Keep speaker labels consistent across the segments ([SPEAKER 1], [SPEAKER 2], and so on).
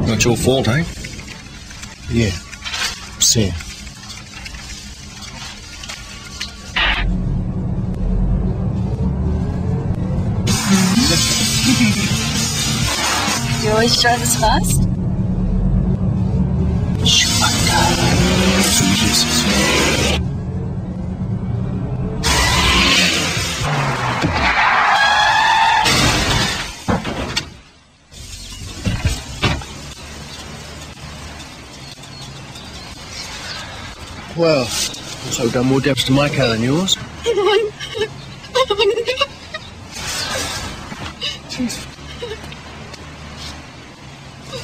[SPEAKER 1] Not your fault, eh?
[SPEAKER 2] Yeah. See.
[SPEAKER 3] You always drive us fast?
[SPEAKER 2] Well, so we've done more depths to my car than yours.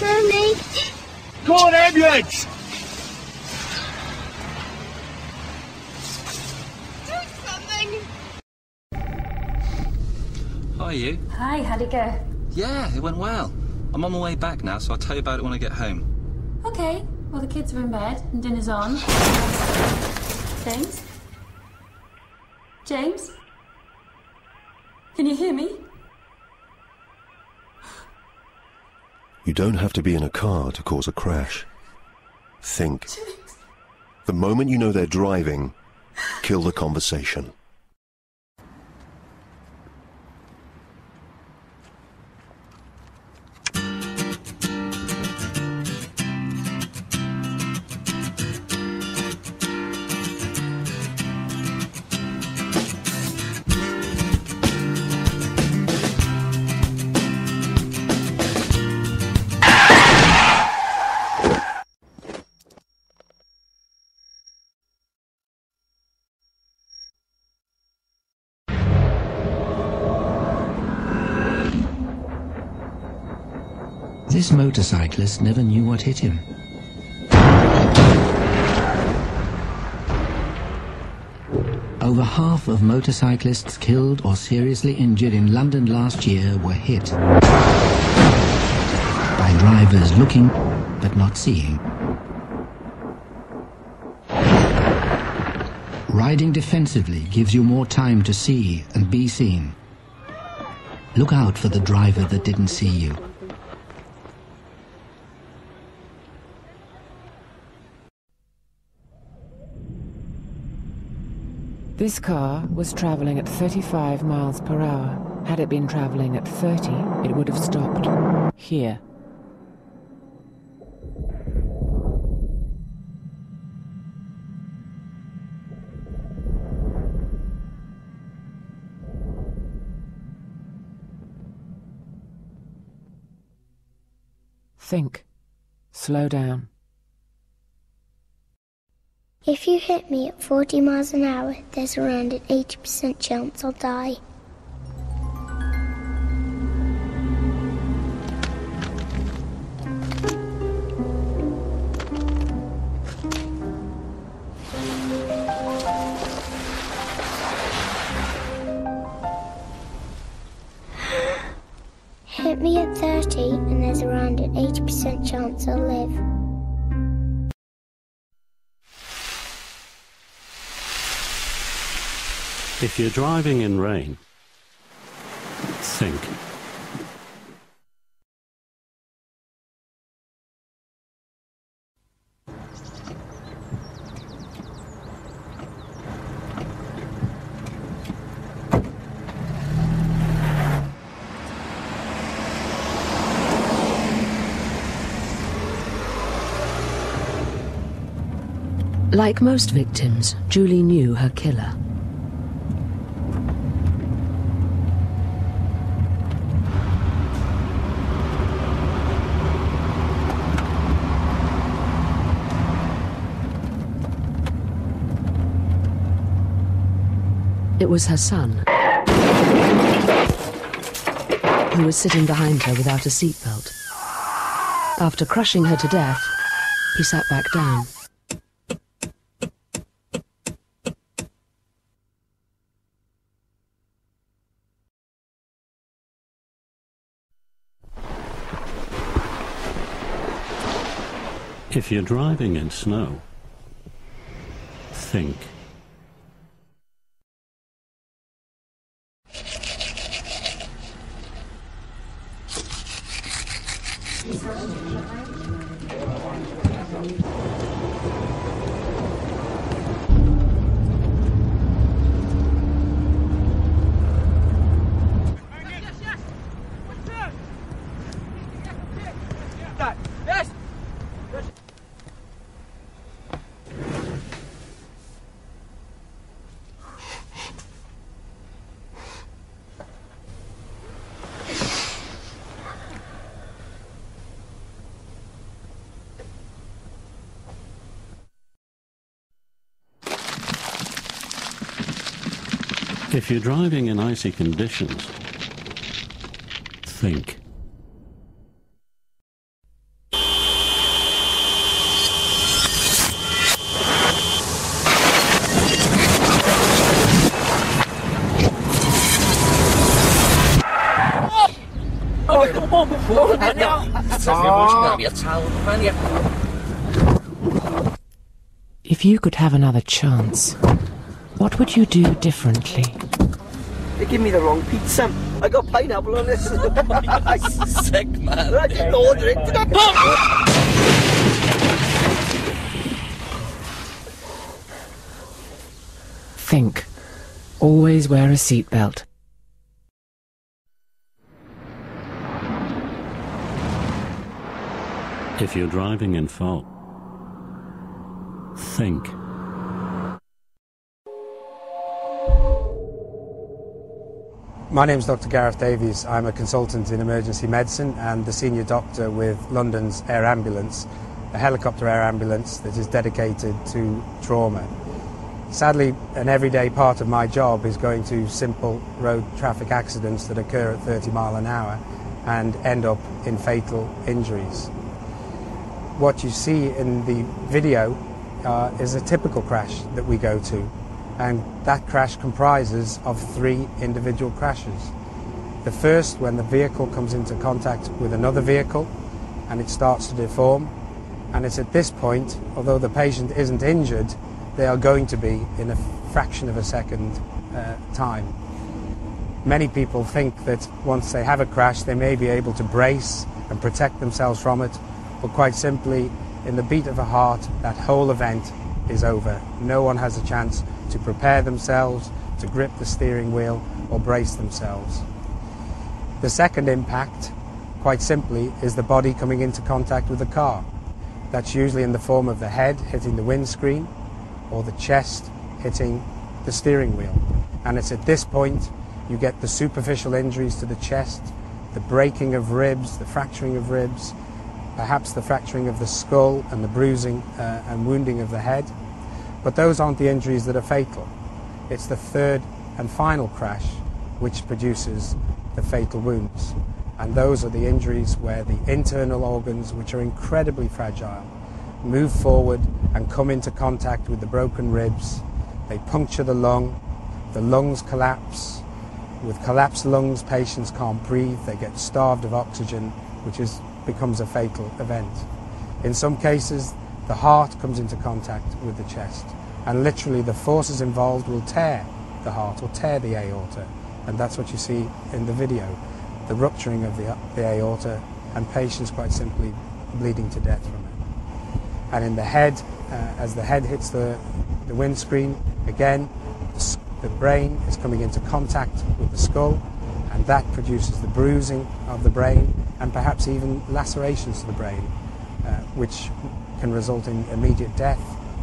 [SPEAKER 3] Mommy!
[SPEAKER 2] Call an ambulance!
[SPEAKER 3] Do something!
[SPEAKER 4] Hi, you.
[SPEAKER 5] Hi, how'd it go?
[SPEAKER 4] Yeah, it went well. I'm on my way back now, so I'll tell you about it when I get home.
[SPEAKER 5] Okay, well the kids are in bed and dinner's on. James? James? Can you hear me?
[SPEAKER 6] You don't have to be in a car to cause a crash. Think. The moment you know they're driving, kill the conversation.
[SPEAKER 7] This motorcyclist never knew what hit him. Over half of motorcyclists killed or seriously injured in London last year were hit by drivers looking but not seeing. Riding defensively gives you more time to see and be seen. Look out for the driver that didn't see you.
[SPEAKER 8] This car was travelling at 35 miles per hour. Had it been travelling at 30, it would have stopped here. Think. Slow down.
[SPEAKER 9] If you hit me at 40 miles an hour, there's around an 80% chance I'll die. Hit me at 30 and there's around an 80% chance I'll live.
[SPEAKER 10] If you're driving in rain, think.
[SPEAKER 11] Like most victims, Julie knew her killer. It was her son, who was sitting behind her without a seatbelt. After crushing her to death, he sat back down.
[SPEAKER 10] If you're driving in snow, think. If you're driving in icy conditions, think.
[SPEAKER 8] If you could have another chance, what would you do differently?
[SPEAKER 1] They give me the wrong pizza. I got pineapple on this.
[SPEAKER 4] Sick, man.
[SPEAKER 1] I didn't order it. Did I?
[SPEAKER 8] Think. Always wear a seatbelt.
[SPEAKER 10] If you're driving in fog, think.
[SPEAKER 12] My name is Dr. Gareth Davies. I'm a consultant in emergency medicine and the senior doctor with London's Air Ambulance, a helicopter air ambulance that is dedicated to trauma. Sadly, an everyday part of my job is going to simple road traffic accidents that occur at 30 miles an hour and end up in fatal injuries. What you see in the video is a typical crash that we go to, and that crash comprises of 3 individual crashes. The first, when the vehicle comes into contact with another vehicle and it starts to deform, and it's at this point, although the patient isn't injured, they are going to be in a fraction of a second time. Many people think that once they have a crash they may be able to brace and protect themselves from it, but quite simply, in the beat of a heart, that whole event is over. No one has a chance to prepare themselves, to grip the steering wheel or brace themselves. The second impact, quite simply, is the body coming into contact with the car. That's usually in the form of the head hitting the windscreen or the chest hitting the steering wheel. And it's at this point you get the superficial injuries to the chest, the breaking of ribs, the fracturing of ribs, perhaps the fracturing of the skull and the bruising and wounding of the head. But those aren't the injuries that are fatal. It's the third and final crash which produces the fatal wounds. And those are the injuries where the internal organs, which are incredibly fragile, move forward and come into contact with the broken ribs. They puncture the lungs collapse. With collapsed lungs, patients can't breathe, they get starved of oxygen, which becomes a fatal event. In some cases, the heart comes into contact with the chest, and literally the forces involved will tear the heart or tear the aorta, and that's what you see in the video, the rupturing of the aorta and patients quite simply bleeding to death from it. And in the head, as the head hits the windscreen, again, the brain is coming into contact with the skull, and that produces the bruising of the brain and perhaps even lacerations to the brain, which can result in immediate death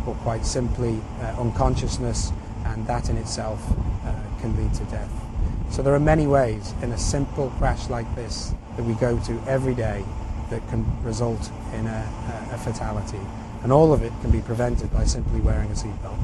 [SPEAKER 12] or quite simply unconsciousness, and that in itself can lead to death. So there are many ways in a simple crash like this that we go to every day that can result in a fatality, and all of it can be prevented by simply wearing a seatbelt.